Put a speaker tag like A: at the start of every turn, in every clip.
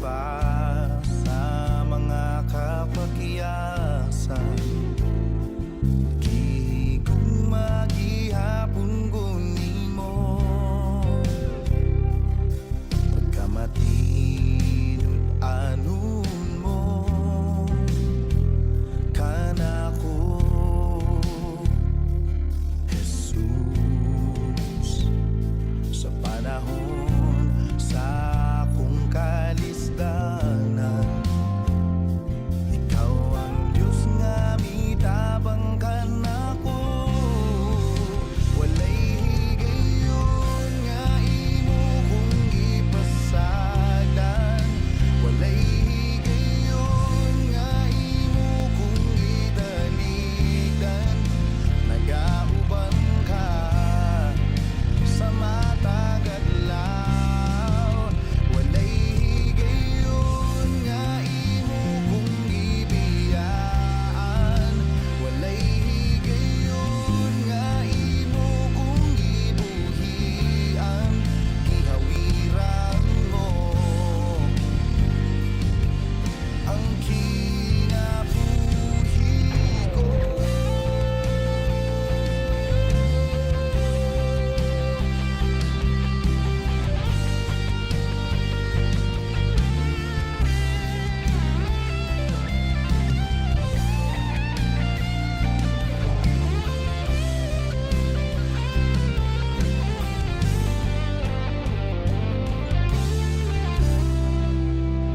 A: pa sa mga kapakyasan. Kung maghihapon ko nimo pagkamatinod anon mo kanako Jesus. Sa panahon sa akong kalisdanan, ikaw ang Diyos nga mitabang kanako. Walay higayon nga imo kong gipasagdan, walay higayon nga imo kong gidaligdan. Nagauban ka sa matag adlaw, walay higayon nga imo kong gibiyaan, walay higayon nga imo kong gibuhian. Gihawiran mo ang kinabuhi ko.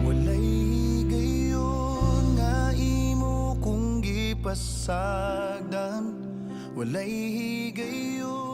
A: Walay higayon nga imo kong gipasagdan, walay higayon